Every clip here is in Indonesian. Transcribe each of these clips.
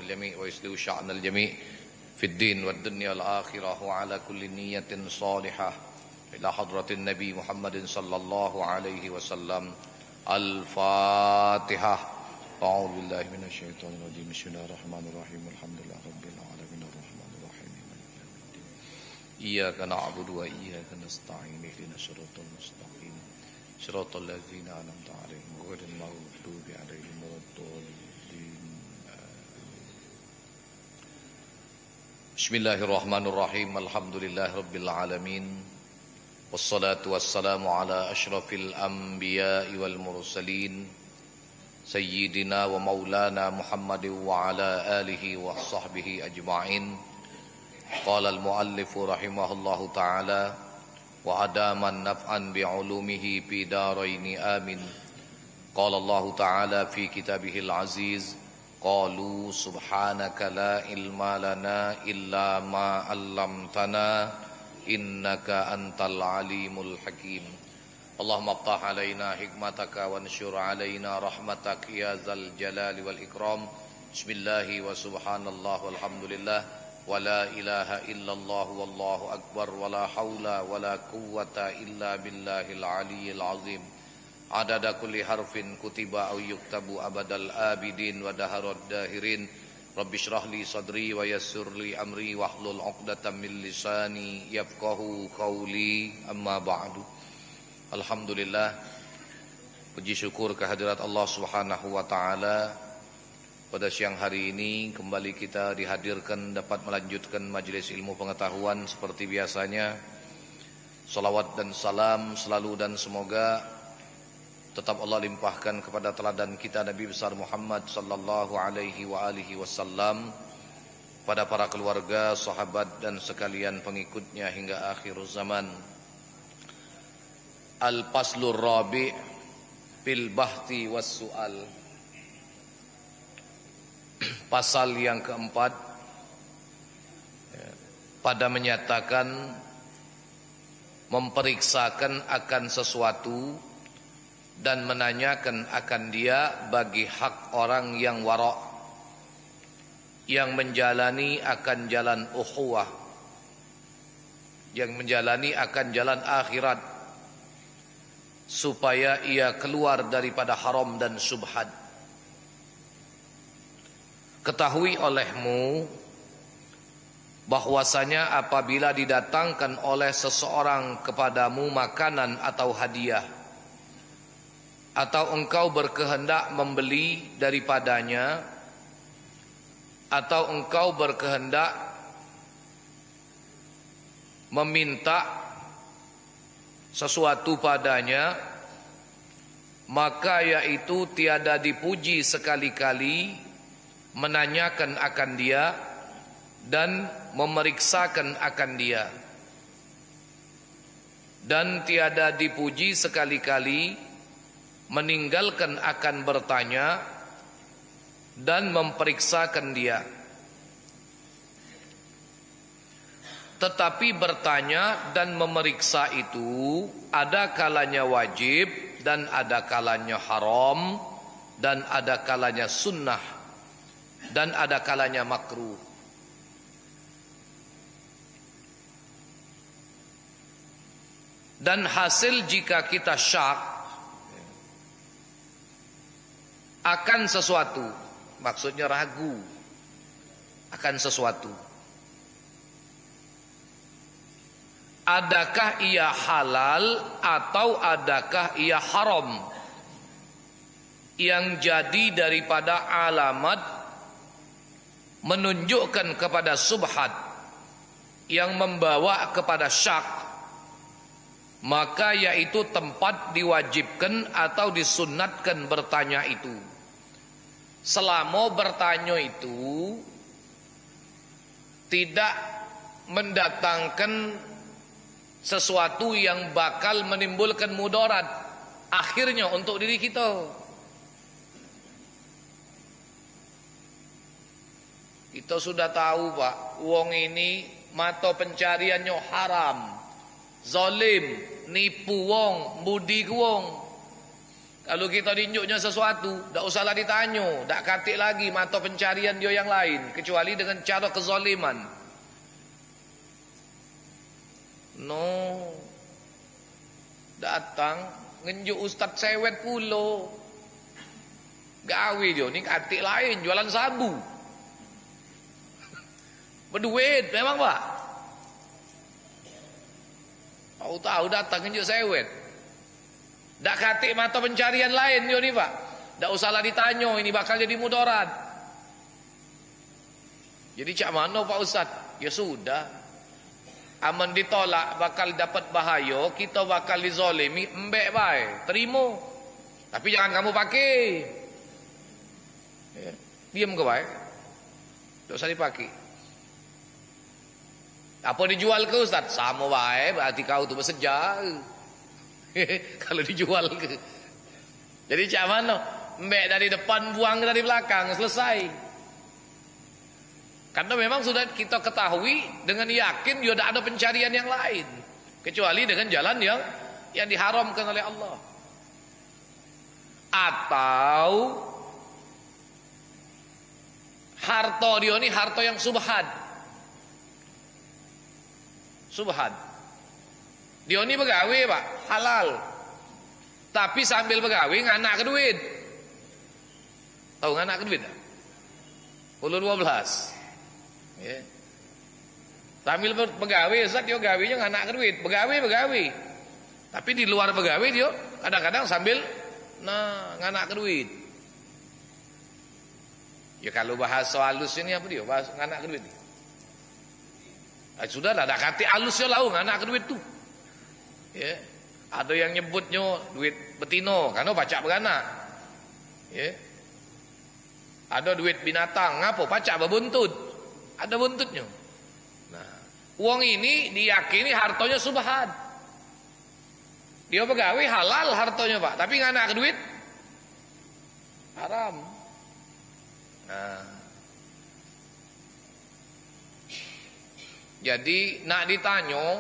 الجميع ويصلح شأن الجميع في الدين والدنيا والآخرة وعلى كل نية صالحة إلى حضرة النبي محمد صلى الله عليه وسلم. الفاتحة. أعوذ بالله من الشيطان الرجيم. بسم الله الرحمن الرحيم. الحمد لله رب العالمين الرحمن الرحيم مالك يوم الدين. إياك نعبد وإياك نستعين اهدنا الصراط المستقيم صراط الذين أنعمت عليهم غير المغضوب عليهم ولا الضالين. بسم الله الرحمن الرحيم. الحمد لله رب العالمين والصلاة والسلام على أشرف الأنبياء والمرسلين سيدنا ومولانا محمد وعلى آله وصحبه أجمعين. قال المؤلف رحمه الله تعالى وأدام نفعا بعلومه في دارين آمين. قال الله تعالى في كتابه العزيز قالوا سبحانك لا علم لنا إلا ما علمتنا إنك أنت العليم الحكيم. اللهم افتح علينا حكمتك وانشر علينا رحمتك يا ذا الجلال والإكرام. بسم الله وسبحان الله والحمد لله ولا إله إلا الله والله أكبر ولا حول ولا قوة إلا بالله العلي العظيم. عدد كل حرف كتب أو يكتب أبد الآبدين ودهر الداهرين. رب اشرح لي صدري ويسر لي أمري واحلل عقدة من لساني يفقهوا قولي. أما بعد. Alhamdulillah, puji syukur kehadirat Allah Subhanahu wa taala. Pada siang hari ini kembali kita dihadirkan dapat melanjutkan majelis ilmu pengetahuan seperti biasanya. Salawat dan salam selalu dan semoga tetap Allah limpahkan kepada teladan kita Nabi besar Muhammad sallallahu alaihi wa alihi wasallam, pada para keluarga, sahabat dan sekalian pengikutnya hingga akhir zaman. Al-Faslur Rabi' fil Bahthi was Su'al. Pasal yang keempat pada menyatakan, memperiksakan akan sesuatu dan menanyakan akan dia bagi hak orang yang wara', yang menjalani akan jalan ukhuwah, yang menjalani akan jalan akhirat, supaya ia keluar daripada haram dan subhat. Ketahui olehmu bahwasanya apabila didatangkan oleh seseorang kepadamu makanan atau hadiah, atau engkau berkehendak membeli daripadanya, atau engkau berkehendak meminta sesuatu padanya, maka yaitu tiada dipuji sekali-kali menanyakan akan dia dan memeriksakan akan dia, dan tiada dipuji sekali-kali meninggalkan akan bertanya dan memeriksakan dia. Tetapi bertanya dan memeriksa itu ada kalanya wajib dan ada kalanya haram dan ada kalanya sunnah dan ada kalanya makruh. Dan hasil jika kita syak akan sesuatu, maksudnya ragu akan sesuatu, adakah ia halal atau adakah ia haram, yang jadi daripada alamat menunjukkan kepada subhat yang membawa kepada syak, maka yaitu tempat diwajibkan atau disunnatkan bertanya itu. Selama bertanya itu tidak mendatangkan sesuatu yang bakal menimbulkan mudarat akhirnya untuk diri kita. Kita sudah tahu Pak, wong ini mata pencariannya haram, zalim, nipu wong, budi wong. Kalau kita tunjuknya sesuatu, tak usahlah ditanya, tak katik lagi mata pencarian dia yang lain, kecuali dengan cara kezaliman. No, datang ngenjuk ustaz sewet pulo, gawe dia ni katik lain, jualan sabu, berduit memang pak. Tahu datang ngenjuk sewet. Tak katik mata pencarian lain dia ni pak. Tak usahlah ditanya, ini bakal jadi mudarat. Jadi cak mana Pak Ustaz? Ya sudah. Aman ditolak bakal dapat bahaya, kita bakal dizalimi, embek baik, terima. Tapi jangan kamu pakai. Ya. Diam ke baik. Tak usah dipakai. Apa dijual ke Ustaz? Sama baik, berarti kau tu bersejar. Kalau dijual ke. Jadi cak mana? Mbak dari depan, buang dari belakang, selesai. Karena memang sudah kita ketahui dengan yakin dia tidak ada pencarian yang lain kecuali dengan jalan yang diharamkan oleh Allah. Atau harta dia ni harta yang subhan. Subhan. Dia ni begawe pak, halal. Tapi sambil begawe nganak ke duit. Tahu nganak ke duit tak? 10-12. Ya. Sambil begawe, Ustaz dia gawenya nganak ke duit. Begawe. Tapi di luar begawe dia kadang-kadang sambil nganak ke duit. Ya kalau bahasa halus ini apa dia? Bahasa nganak ke duit. Sudah lah, dah kata halusnya lah nganak ke duit tu. Ya. Ada yang nyebutnya duit betino karena pacak beranak. Ya. Ada duit binatang, ngapa pacak berbuntut? Ada buntutnya. Nah, uang ini diyakini hartanya subhan. Dia pegawai halal hartanya pak, tapi nganak ke duit haram. Nah, jadi nak ditanya,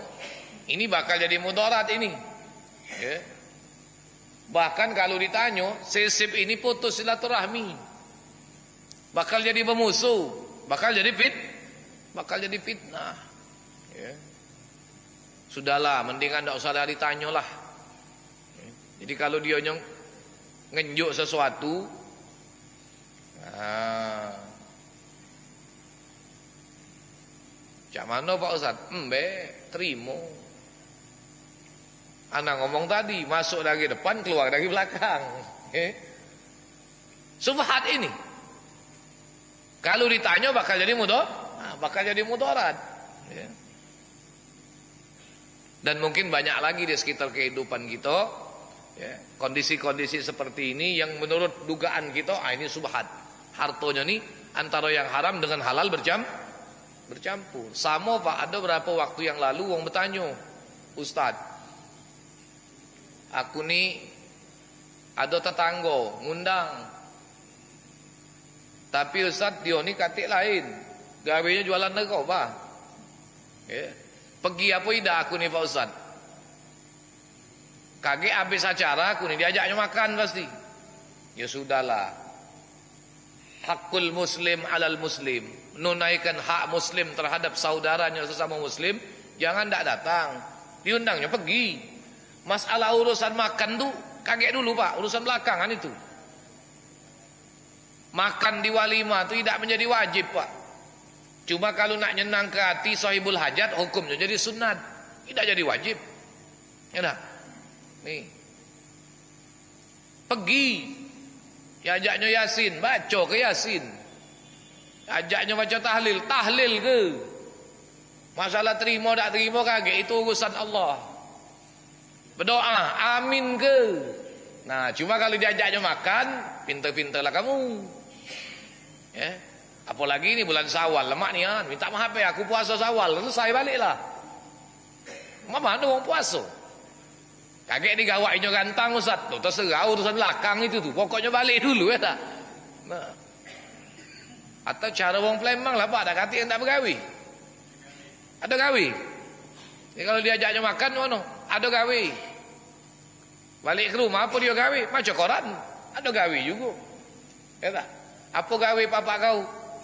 ini bakal jadi mudarat ini. Ya. Bahkan kalau ditanya, sesip ini putus silaturahmi, bakal jadi pemusuh, bakal jadi fitnah. Ya. Sudahlah, mendingan tak usah ditanya lah. Ya. Jadi kalau dia ngenjuk sesuatu, cak mana Pak Ustaz? Terima. Anak ngomong tadi, masuk dari depan, keluar dari belakang. Subhat ini. Kalau ditanya bakal jadi mudarat. Ya. Dan mungkin banyak lagi di sekitar kehidupan kita, ya, kondisi-kondisi seperti ini yang menurut dugaan kita, ini subhat. Hartonya nih antara yang haram dengan halal bercampur. Sama Pak, ada berapa waktu yang lalu orang bertanya, Ustaz, aku nih ada tetangga ngundang, tapi Ustaz dia ni katik lain, gawenya jualan narkoba. Ya. Pergi apa tidak aku ni Pak Ustaz? Kaget habis acara aku ni diajaknya makan pasti. Ya sudahlah. Hakul muslim alal muslim, menunaikan hak muslim terhadap saudaranya sesama muslim, jangan tak datang. Diundangnya pergi. Masalah urusan makan tu kaget dulu Pak, urusan belakangan itu. Makan di walimah itu tidak menjadi wajib Pak. Cuma kalau nak nyenang ke hati sahibul hajat, hukumnya jadi sunat, tidak jadi wajib. Ya dah. Nih. Pergi. Ajaknya Yasin, baca ke Yasin. Ajaknya baca tahlil ke? Masalah terima tak terima kaget, itu urusan Allah. Berdoa, amin ke? Nah, cuma kalau diajaknya makan, pintar-pintarlah kamu. Ya. Apalagi ini bulan Syawal, lemak ni kan. Minta maaf ya, aku puasa Syawal, selesai baliklah. Mana orang puasa? Kaget digawainya gantang Ustaz. Tuh terserah urusan belakang itu tuh. Pokoknya balik dulu ya tak. Nah. Atau cara orang Palembang lah Pak, dah kata yang tak bergawi. Ada gawi. Ya, kalau diajaknya makan mana? Ada gawi. Balik ke rumah apa dia gawe? Baca koran. Ada gawe juga. Ya tak? Apa gawe papa kau?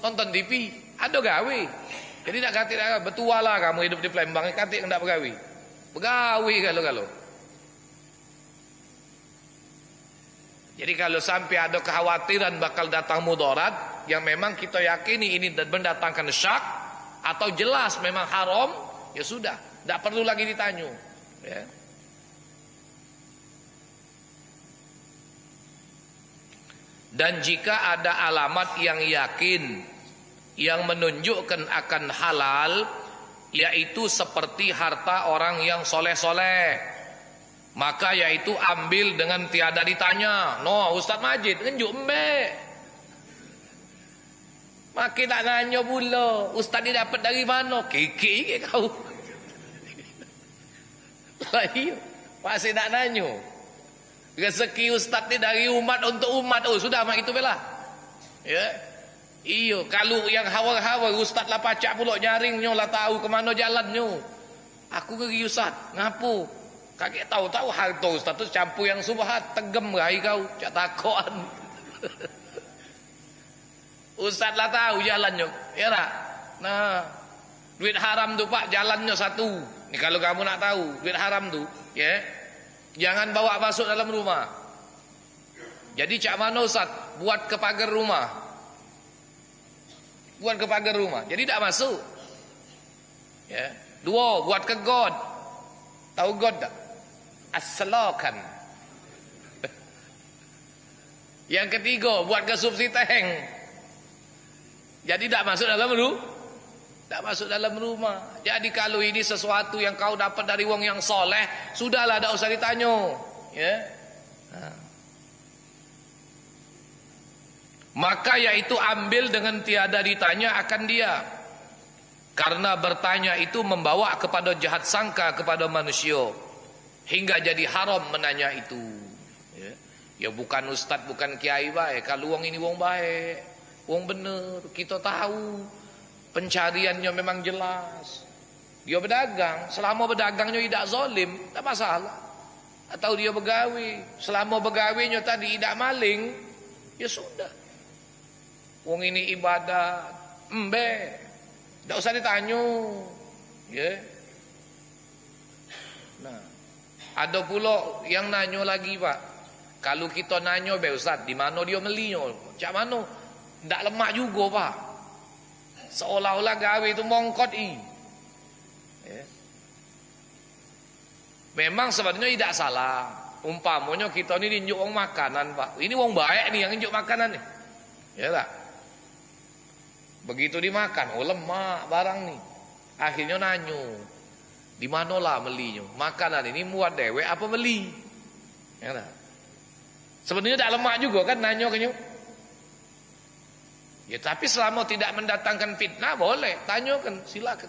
Nonton TV. Ada gawe. Jadi nak kata dah betua lah kamu hidup di Palembang, kata enggak bergawe. Bergawe kalau. Jadi kalau sampai ada kekhawatiran bakal datang mudarat yang memang kita yakini ini mendatangkan syak atau jelas memang haram, ya sudah, tidak perlu lagi ditanya. Ya. Dan jika ada alamat yang yakin yang menunjukkan akan halal, yaitu seperti harta orang yang soleh-soleh, maka yaitu ambil dengan tiada ditanya. No, Ustaz Majid nunjuk mbek. Makin tak nanya pula, Ustaz ni dapat dari mana? Kiki ke kau? Lagi masih nak nanya. Rezeki Ustaz ni dari umat untuk umat. Oh sudah mak itu bela. Ya. Iyo, kalau yang hawa-hawa Ustaz lah pacak pula nyaringnya lah tahu ke mana jalannya. Aku ngeri Ustaz, ngapo? Kakek tahu-tahu harta Ustaz tu campur yang subhat, tegem rai kau, cak takokan. Ustaz lah tahu jalannya, ya tak? Nah, duit haram tu Pak jalannya satu. Ni kalau kamu nak tahu duit haram tu, ya, jangan bawa masuk dalam rumah. Jadi cak mana Ustaz? Buat ke pagar rumah. Buat ke pagar rumah. Jadi tak masuk. Ya. Dua, buat ke god. Tahu god tak? As-selakan. Yang ketiga, buat ke subsidi tank. Jadi tak masuk dalam rumah. Tak masuk dalam rumah. Jadi kalau ini sesuatu yang kau dapat dari wong yang soleh, sudahlah, tak usah ditanya. Ya. Maka yaitu ambil dengan tiada ditanya akan dia. Karena bertanya itu membawa kepada jahat sangka kepada manusia, hingga jadi haram menanya itu. Ya bukan ustaz, bukan kiai baik. Kalau wong ini wong baik, wong bener, kita tahu pencariannya memang jelas. Dia berdagang, selama berdagangnya tidak zalim, tak masalah. Atau dia begawi, selama begawainya tadi tidak maling, ya sudah. Wong ini ibadah, tak usah ditanya. Ya. Nah, ada pula yang nanya lagi Pak. Kalau kita nanya be Ustaz, di mana dia melinya? Cak mana? Tak lemak juga Pak. Seolah-olah gawe itu mongkot ya. Memang sebenarnya tidak salah. Umpamanya kita ni diunjuk wong makanan Pak. Ini wong baik nih yang unjuk makanan nih. Ya tak? Begitu dimakan, oh lemak barang nih. Akhirnya nanyo, di mana lah belinya? Makanan ini muat dewek apa beli? Ya tak? Sebenarnya tak lemak juga kan nanyo kenyo. Ya tapi selama tidak mendatangkan fitnah boleh, tanyakan, silakan.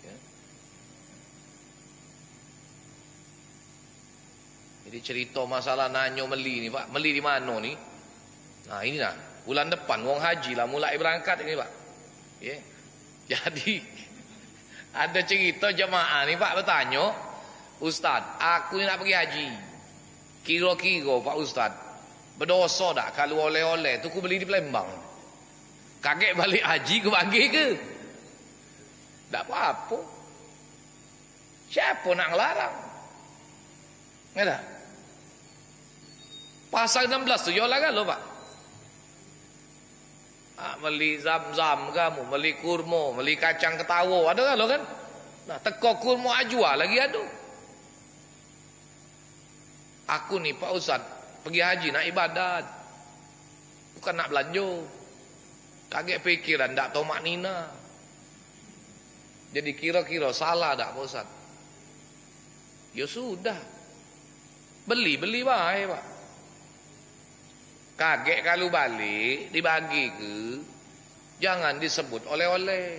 Ya. Jadi cerita masalah nanyo beli ni Pak, beli di mana nih? Nah ini lah. Bulan depan wong haji lah mulai berangkat ini Pak. Ya. Jadi ada cerita jemaah ni Pak bertanya, Ustaz, aku ni nak pergi haji. Kira-kira Pak Ustaz, berdosa tak kalau oleh-oleh tu aku beli di Palembang? Kaget balik haji aku bagi ke? Tak apa-apa. Siapa nak ngelarang? Ngerti? Pasal 16 tu jual kan lo Pak? Beli zam-zam kamu, beli kurma, beli kacang ketawa, ada kan lo kan? Nah, teko kurma ajwa lagi ada. Aku nih Pak Ustaz, pergi haji nak ibadat, bukan nak belanja. Kaget pikiran, tak tahu maknina. Jadi kira-kira salah tak Pak Ustaz? Ya sudah, beli baik Pak. Kaget kalau balik dibagi ke, jangan disebut oleh-oleh,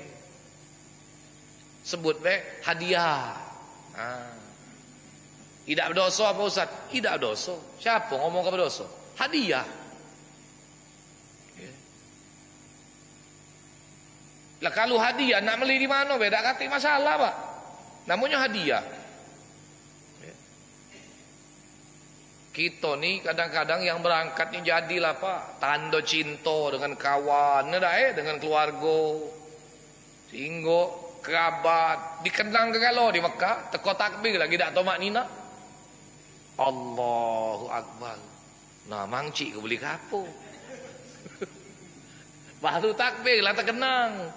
sebut hadiah. Tidak berdosa apa Ustaz? Tidak berdosa. Siapa ngomong ke berdosa? Hadiah. Lah kalau hadiah nak beli di mana beda kata masalah Pak. Namanya hadiah. Kita nih kadang-kadang yang berangkat nih jadilah Pak tanda cinta dengan kawan, dengan keluarga, sehingga kerabat dikenang ke kalau di Mekah teko takbir lagi tak tahu maknina Allahu Akbar. Nah mangcik kau beli kapo baru takbir lah terkenang,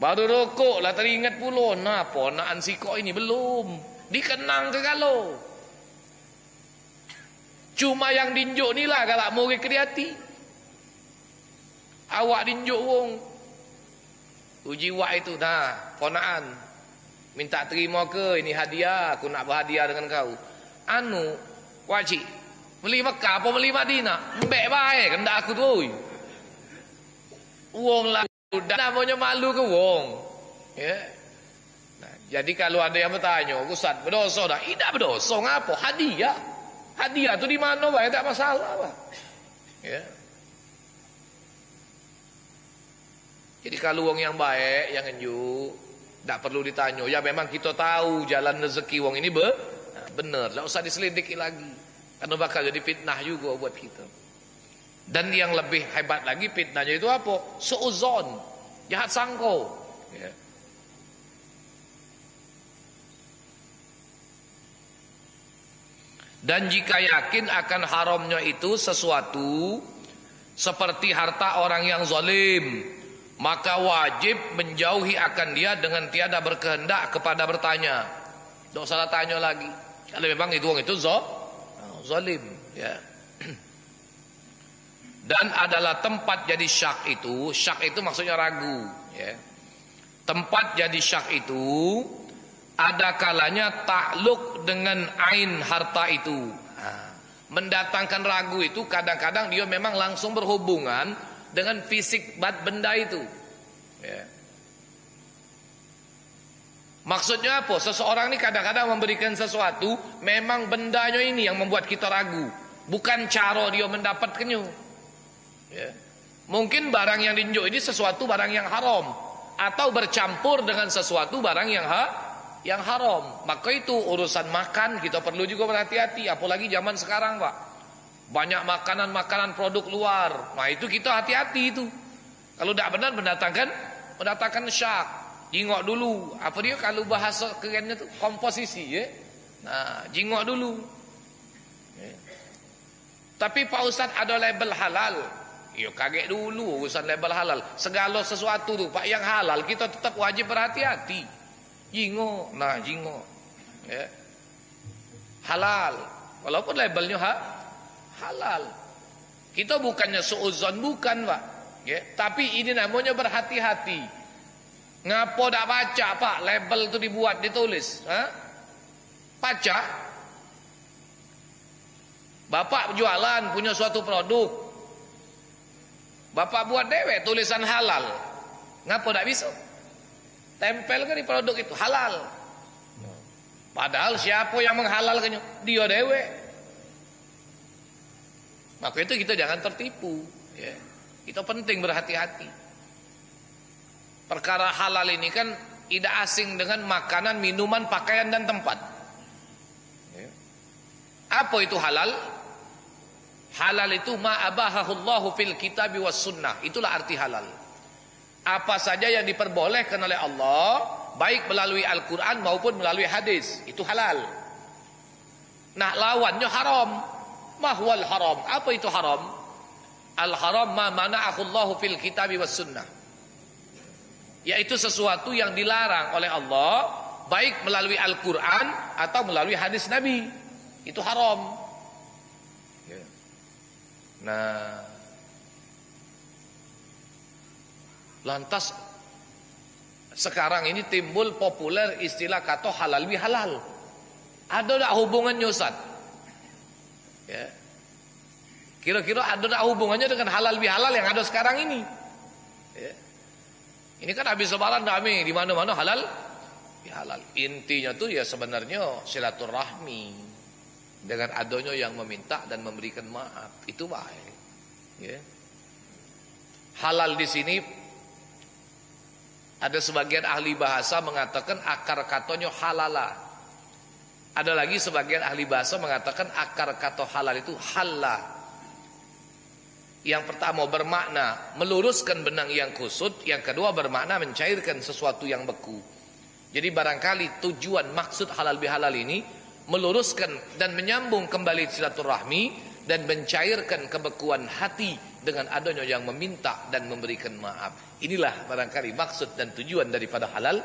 baru rokok lah teringat pula. Nah ponaan siko ini belum dikenang ke kalau. Cuma yang dinjuk ni lah kalau mau ke hati. Awak dinjuk wong. Uji wak itu nah, ponaan. Minta terima ke ini hadiah, aku nak berhadiah dengan kau. Anu, wajib. Beli Mekah apa beli Madinah? Mbek baik kendak aku tu. Wong lah namanya malu ke wong. Ya. Nah, jadi kalau ada yang bertanya, Ustaz berdosa dah? Tidak berdosa, ngapa? Hadiah. Hadiah tu di mana Pak? Tak masalah Pak. Ya. Jadi kalau wong yang baik, yang enjuk, tak perlu ditanya. Ya memang kita tahu jalan rezeki wong ini benar. Tak usah diselidiki lagi. Karena bakal jadi fitnah juga buat kita. Dan yang lebih hebat lagi fitnahnya itu apa? Suuzon, jahat sangko. Ya. Dan jika yakin akan haramnya itu sesuatu seperti harta orang yang zalim, maka wajib menjauhi akan dia dengan tiada berkehendak kepada bertanya. Tidak salah tanya lagi. Kalau memang itu orang itu zalim, ya. Dan adalah tempat jadi syak itu maksudnya ragu, ya. Tempat jadi syak itu ada kalanya takluk dengan ain harta itu. Mendatangkan ragu itu kadang-kadang dia memang langsung berhubungan dengan fisik benda itu. Ya. Maksudnya apa? Seseorang ini kadang-kadang memberikan sesuatu, memang bendanya ini yang membuat kita ragu, bukan cara dia mendapatkannya. Ya. Mungkin barang yang diinjuk ini sesuatu barang yang haram, atau bercampur dengan sesuatu barang yang haram. Maka itu urusan makan kita perlu juga berhati-hati. Apalagi zaman sekarang Pak, banyak makanan-makanan produk luar. Nah itu kita hati-hati itu. Kalau tidak benar mendatangkan syak. Jingok dulu. Apa dia kalau bahasa kerennya tu komposisi, ya. Nah jingok dulu. Ya. Tapi Pak Ustaz ada label halal. Ya kaget dulu urusan label halal. Segala sesuatu tu Pak yang halal kita tetap wajib berhati-hati. Jingo, nah jingo, ya. Halal, walaupun labelnya halal. Kita bukannya suuzon, bukan Pak, ya. Tapi ini namanya berhati-hati. Ngapa tak baca Pak label itu dibuat ditulis? Baca. Bapak jualan punya suatu produk, Bapak buat dewek tulisan halal. Ngapa tak bisa? Tempel kan di produk itu halal. Padahal siapa yang menghalalkannya? Dia dewe. Maka itu kita jangan tertipu, ya. Kita penting berhati-hati. Perkara halal ini kan tidak asing dengan makanan, minuman, pakaian dan tempat. Ya. Apa itu halal? Halal itu ma abahahullahu fil kitabi was sunnah. Itulah arti halal. Apa saja yang diperbolehkan oleh Allah, baik melalui Al-Quran maupun melalui hadis, itu halal. Nah lawannya haram. Mahwal haram. Apa itu haram? Al-haram ma mana'ahullahu fil kitabi was sunnah, yaitu sesuatu yang dilarang oleh Allah, baik melalui Al-Quran atau melalui hadis Nabi. Itu haram. Nah lantas sekarang ini timbul populer istilah kata halal bihalal. Ada tak hubungannya Ustaz? Ya. Kira-kira ada tak hubungannya dengan halal bihalal yang ada sekarang ini? Ya. Ini kan habis lebaran kami di mana-mana halal bihalal. Intinya tuh ya sebenarnya silaturahmi dengan adanya yang meminta dan memberikan maaf, itu baik. Ya. Halal di sini ada sebagian ahli bahasa mengatakan akar katanya halala. Ada lagi sebagian ahli bahasa mengatakan akar kata halal itu halla. Yang pertama bermakna meluruskan benang yang kusut, yang kedua bermakna mencairkan sesuatu yang beku. Jadi barangkali tujuan maksud halal bihalal ini meluruskan dan menyambung kembali silaturahmi dan mencairkan kebekuan hati dengan adanya yang meminta dan memberikan maaf. Inilah barangkali maksud dan tujuan daripada halal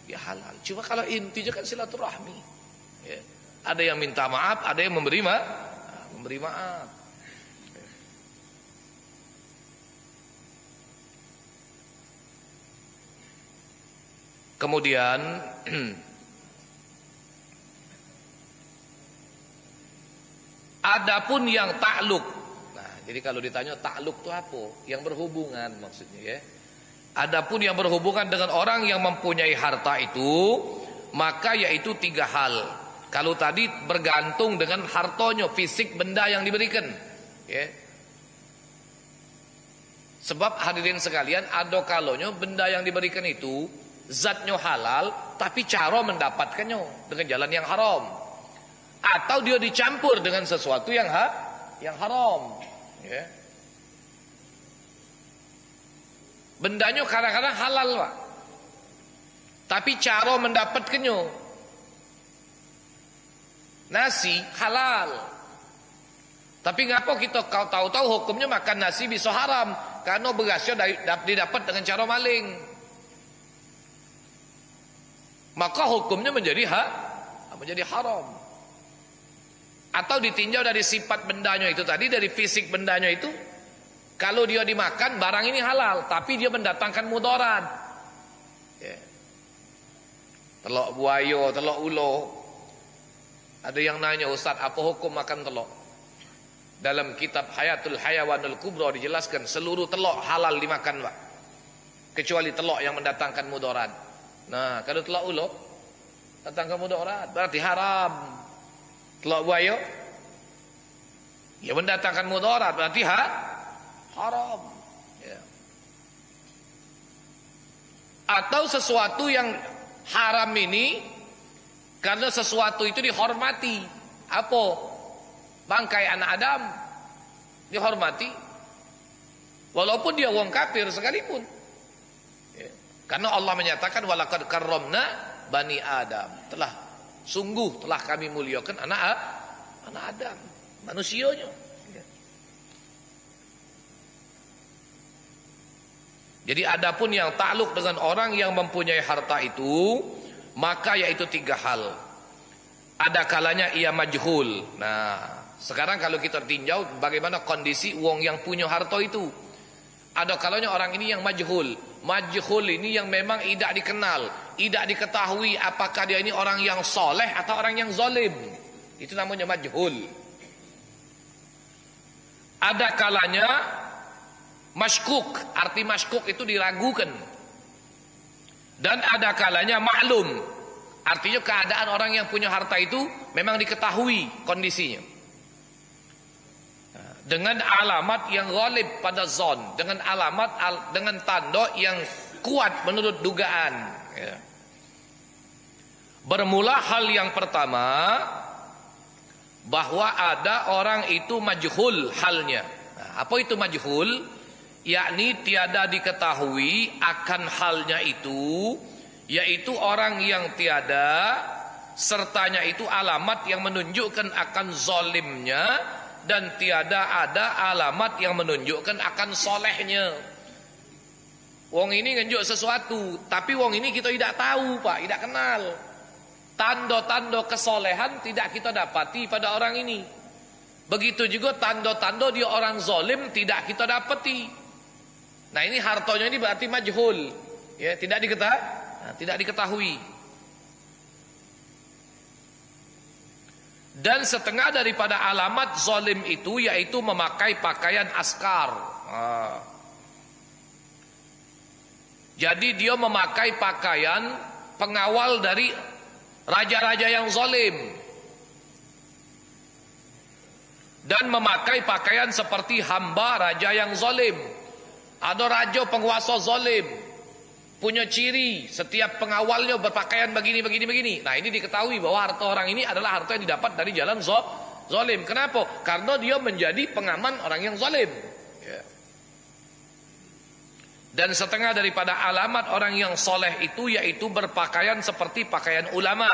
ya halal. Cuma kalau intinya kan silaturahmi. Ya. Ada yang minta maaf, ada yang memberi maaf. Kemudian adapun yang takluk. Nah, jadi kalau ditanya takluk itu apa? Yang berhubungan maksudnya ya. Adapun yang berhubungan dengan orang yang mempunyai harta itu, maka yaitu 3 hal. Kalau tadi bergantung dengan hartonya, fisik benda yang diberikan, ya. Sebab hadirin sekalian, ada kalanya benda yang diberikan itu zatnya halal, tapi cara mendapatkannya dengan jalan yang haram, atau dia dicampur dengan sesuatu yang haram, ya. Bendanya kadang-kadang halal, Pak, tapi cara mendapatkannya, nasi halal, tapi ngapa kita kau tahu-tahu hukumnya makan nasi bisa haram? Karena berasnya didapat dengan cara maling. Maka hukumnya menjadi haram. Atau ditinjau dari sifat bendanya itu tadi, dari fisik bendanya itu, kalau dia dimakan barang ini halal, tapi dia mendatangkan mudarat. Ya. Telok buaya, telok ulo. Ada yang nanya, Ustaz, apa hukum makan telok? Dalam kitab Hayatul Hayawanul Kubra dijelaskan seluruh telok halal dimakan, Pak, kecuali telok yang mendatangkan mudarat. Nah, kalau telok ulo datangkan mudarat berarti haram. Telok buaya ya mendatangkan mudarat berarti haram, ya. Atau sesuatu yang haram ini karena sesuatu itu dihormati. Apa? Bangkai anak Adam dihormati, walaupun dia wong kafir sekalipun, ya. Karena Allah menyatakan walaqad karramna bani Adam, sungguh telah kami muliakan anak Adam, manusianya, ya. Jadi adapun yang takluk dengan orang yang mempunyai harta itu, maka yaitu 3 hal. Ada kalanya ia majhul. Nah, sekarang kalau kita tinjau bagaimana kondisi wong yang punya harta itu. Ada kalanya orang ini yang majhul. Majhul ini yang memang tidak dikenal, tidak diketahui apakah dia ini orang yang soleh atau orang yang zalim. Itu namanya majhul. Ada kalanya maskuk, arti maskuk itu diragukan. Dan ada kalanya maklum, artinya keadaan orang yang punya harta itu memang diketahui kondisinya. Dengan alamat yang ghalib pada zon, dengan alamat dengan tanda yang kuat menurut dugaan, ya. Bermula hal yang pertama, bahwa ada orang itu majhul halnya. Nah, apa itu majhul? Yakni tiada diketahui akan halnya itu, yaitu orang yang tiada sertanya itu alamat yang menunjukkan akan zalimnya, dan tiada ada alamat yang menunjukkan akan solehnya. Wong ini ngenjuk sesuatu, tapi wong ini kita tidak tahu, Pak, tidak kenal. Tanda-tanda kesolehan tidak kita dapati pada orang ini. Begitu juga tanda-tanda dia orang zalim tidak kita dapati. Nah, ini hartanya ini berarti majhul, ya, tidak diketahui. Dan setengah daripada alamat zalim itu yaitu memakai pakaian askar. Jadi dia memakai pakaian pengawal dari raja-raja yang zalim, dan memakai pakaian seperti hamba raja yang zalim. Ada raja penguasa zalim, punya ciri setiap pengawalnya berpakaian begini. Nah, ini diketahui bahwa harta orang ini adalah harta yang didapat dari jalan zalim. Kenapa? Karena dia menjadi pengaman orang yang zalim. Ya. Dan setengah daripada alamat orang yang soleh itu yaitu berpakaian seperti pakaian ulama,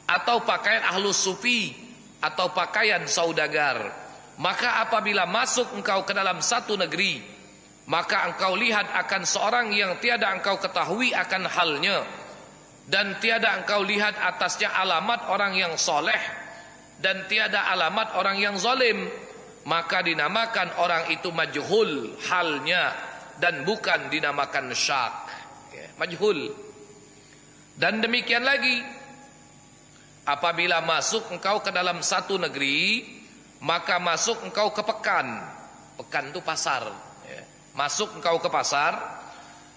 atau pakaian ahlus sufi, atau pakaian saudagar. Maka apabila masuk engkau ke dalam satu negeri, maka engkau lihat akan seorang yang tiada engkau ketahui akan halnya, dan tiada engkau lihat atasnya alamat orang yang soleh, dan tiada alamat orang yang zalim, maka dinamakan orang itu majhul halnya, dan bukan dinamakan syak. Majhul. Dan demikian lagi, apabila masuk engkau ke dalam satu negeri, maka masuk engkau ke pekan. Pekan itu pasar. Masuk engkau ke pasar,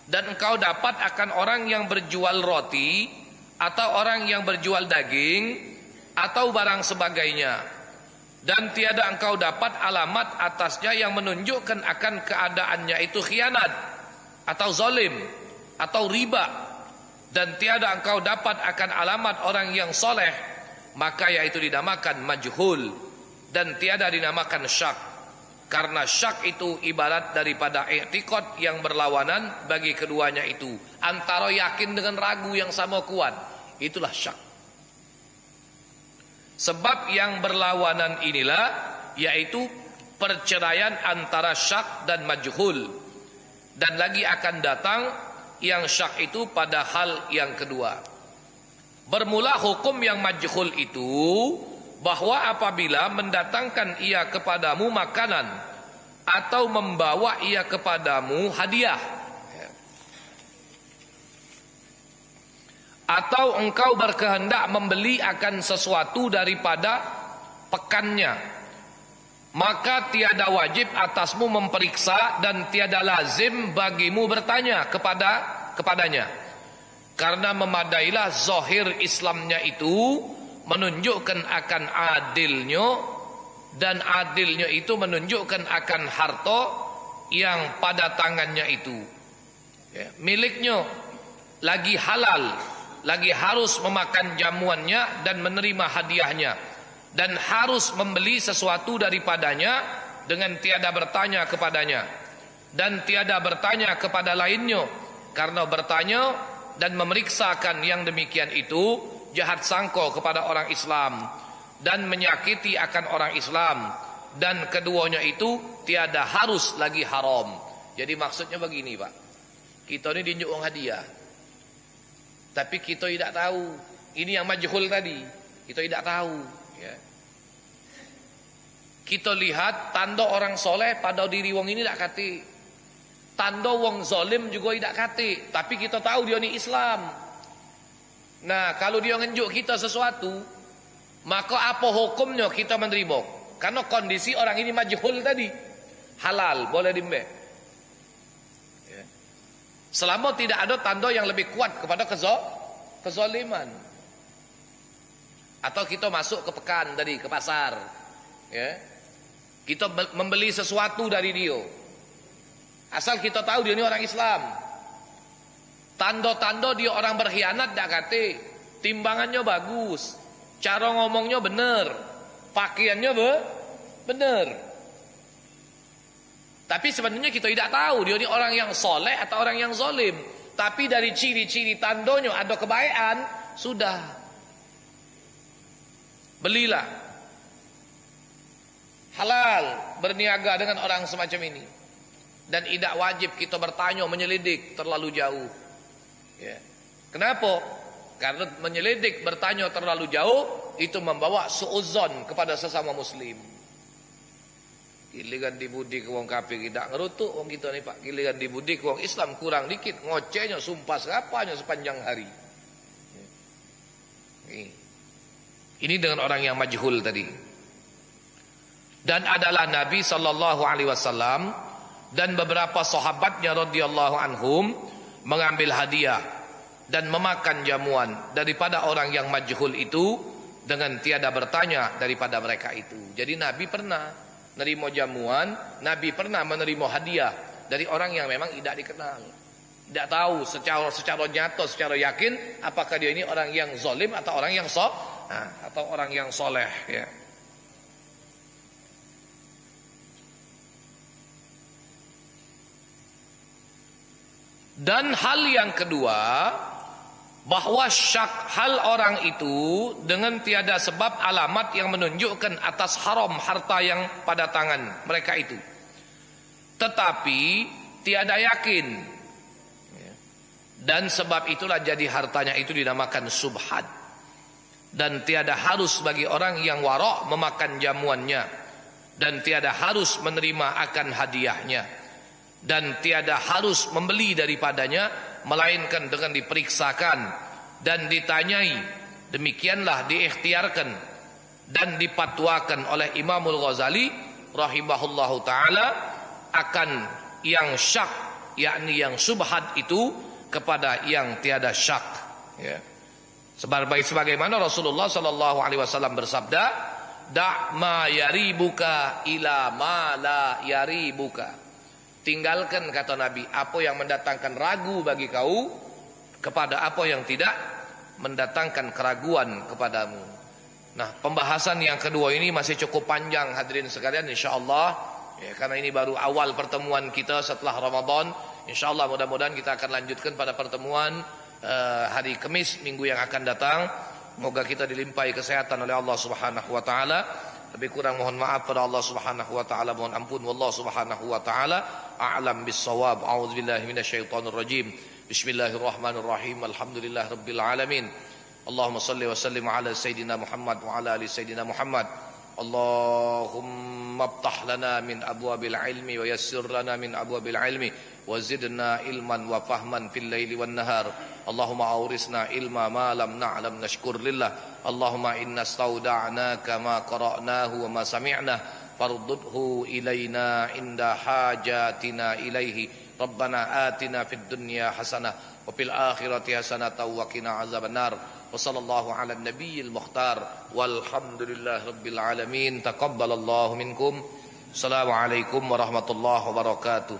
dan engkau dapat akan orang yang berjual roti, atau orang yang berjual daging, atau barang sebagainya, dan tiada engkau dapat alamat atasnya yang menunjukkan akan keadaannya itu khianat, atau zalim, atau riba, dan tiada engkau dapat akan alamat orang yang soleh, maka yaitu dinamakan majhul, dan tiada dinamakan syak. Karena syak itu ibarat daripada i'tiqad yang berlawanan bagi keduanya itu. Antara yakin dengan ragu yang sama kuat. Itulah syak. Sebab yang berlawanan inilah yaitu perceraian antara syak dan majhul. Dan lagi akan datang yang syak itu pada hal yang kedua. Bermula hukum yang majhul itu bahwa apabila mendatangkan ia kepadamu makanan, atau membawa ia kepadamu hadiah, atau engkau berkehendak membeli akan sesuatu daripada pekannya, maka tiada wajib atasmu memeriksa, dan tiada lazim bagimu bertanya kepadanya, karena memadailah zahir Islamnya itu menunjukkan akan adilnya, dan adilnya itu menunjukkan akan harta yang pada tangannya itu miliknya, lagi halal, lagi harus memakan jamuannya dan menerima hadiahnya, dan harus membeli sesuatu daripadanya dengan tiada bertanya kepadanya, dan tiada bertanya kepada lainnya, karena bertanya dan memeriksakan yang demikian itu jahat sangka kepada orang Islam dan menyakiti akan orang Islam, dan keduanya itu tiada harus lagi haram. Jadi maksudnya begini, Pak, kita ini diunjuk uang hadiah, tapi kita tidak tahu ini yang majhul tadi, kita tidak tahu ya. Kita lihat tanda orang soleh pada diri wong ini tidak kati, tanda wong zalim juga tidak kati, tapi kita tahu dia ini Islam. Nah, kalau dia ngenjuk kita sesuatu, maka apa hukumnya kita menerima? Karena kondisi orang ini majhul tadi, halal, boleh diambil. Ya. Selama tidak ada tanda yang lebih kuat kepada kezaliman. Atau kita masuk ke pekan tadi, ke pasar, ya. Kita membeli sesuatu dari dia, asal kita tahu dia ini orang Islam. Tanda-tanda dia orang berkhianat tak kate, timbangannya bagus, cara ngomongnya benar, pakaiannya benar. Tapi sebenarnya kita tidak tahu dia ini orang yang soleh atau orang yang zalim. Tapi dari ciri-ciri tandanya ada kebaikan, sudah belilah. Halal berniaga dengan orang semacam ini. Dan tidak wajib kita bertanya menyelidik terlalu jauh. Ya. Kenapa? Karena menyelidik bertanya terlalu jauh itu membawa suudzon kepada sesama muslim. Giliran dibudi ke wong kafir tidak ngerutuk wong kita nih Pak. Giliran dibudi ke wong Islam kurang dikit, ngocehnya sumpah serapanya sepanjang hari. Ini dengan orang yang majhul tadi. Dan adalah Nabi sallallahu alaihi wasallam dan beberapa sahabatnya radhiyallahu anhum mengambil hadiah dan memakan jamuan daripada orang yang majhul itu dengan tiada bertanya daripada mereka itu. Jadi Nabi pernah menerima jamuan, Nabi pernah menerima hadiah dari orang yang memang tidak dikenal. Tidak tahu secara nyata, secara yakin apakah dia ini orang yang zalim atau orang yang atau orang yang soleh, ya. Dan hal yang kedua, bahwa syak hal orang itu dengan tiada sebab alamat yang menunjukkan atas haram harta yang pada tangan mereka itu, tetapi tiada yakin, dan sebab itulah jadi hartanya itu dinamakan subhat. Dan tiada harus bagi orang yang warok memakan jamuannya, dan tiada harus menerima akan hadiahnya, dan tiada harus membeli daripadanya, melainkan dengan diperiksakan dan ditanyai. Demikianlah diikhtiarkan dan dipatwakan oleh Imamul Ghazali rahimahullahu taala akan yang syak, yakni yang subhat itu, kepada yang tiada syak, ya. Sebagaimana Rasulullah sallallahu alaihi wasallam bersabda, da' ma yaribuka ila ma la yaribuka. Tinggalkan, kata Nabi, apa yang mendatangkan ragu bagi kau kepada apa yang tidak mendatangkan keraguan kepadamu. Nah, pembahasan yang kedua ini masih cukup panjang, hadirin sekalian, insyaallah, ya, karena ini baru awal pertemuan kita setelah Ramadan. InsyaAllah mudah-mudahan kita akan lanjutkan pada pertemuan hari Kamis minggu yang akan datang. Semoga kita dilimpahi kesehatan oleh Allah Subhanahu wa taala. Lebih kurang mohon maaf pada Allah Subhanahu wa taala, mohon ampun. Wallahu Subhanahu wa taala a'lam bis-shawab. A'udzubillahi minasyaitonir rajim. Bismillahirrahmanirrahim. Alhamdulillahirabbil alamin. Allahumma shalli wa sallim ala sayidina Muhammad wa ala ali sayidina Muhammad. Allahumma aftah lana min abwabil ilmi wa yassir lana min abwabil ilmi wa zidna ilman wa fahman fil laili wan nahar. Allahumma aurisna ilma ma lam na'lam nashkur lillah. Allahumma inna stauda'naka ma qara'nahu wa ma sami'na fardudhu ilaina inda hajatina ilaihi. Rabbana atina fid dunya hasanah wa fil akhirati hasanah wa qina azabannar. Wa sallallahu ala nabiyil mukhtar walhamdulillahi rabbil alamin. Taqabbalallahu minkum. Assalamualaikum warahmatullahi wabarakatuh.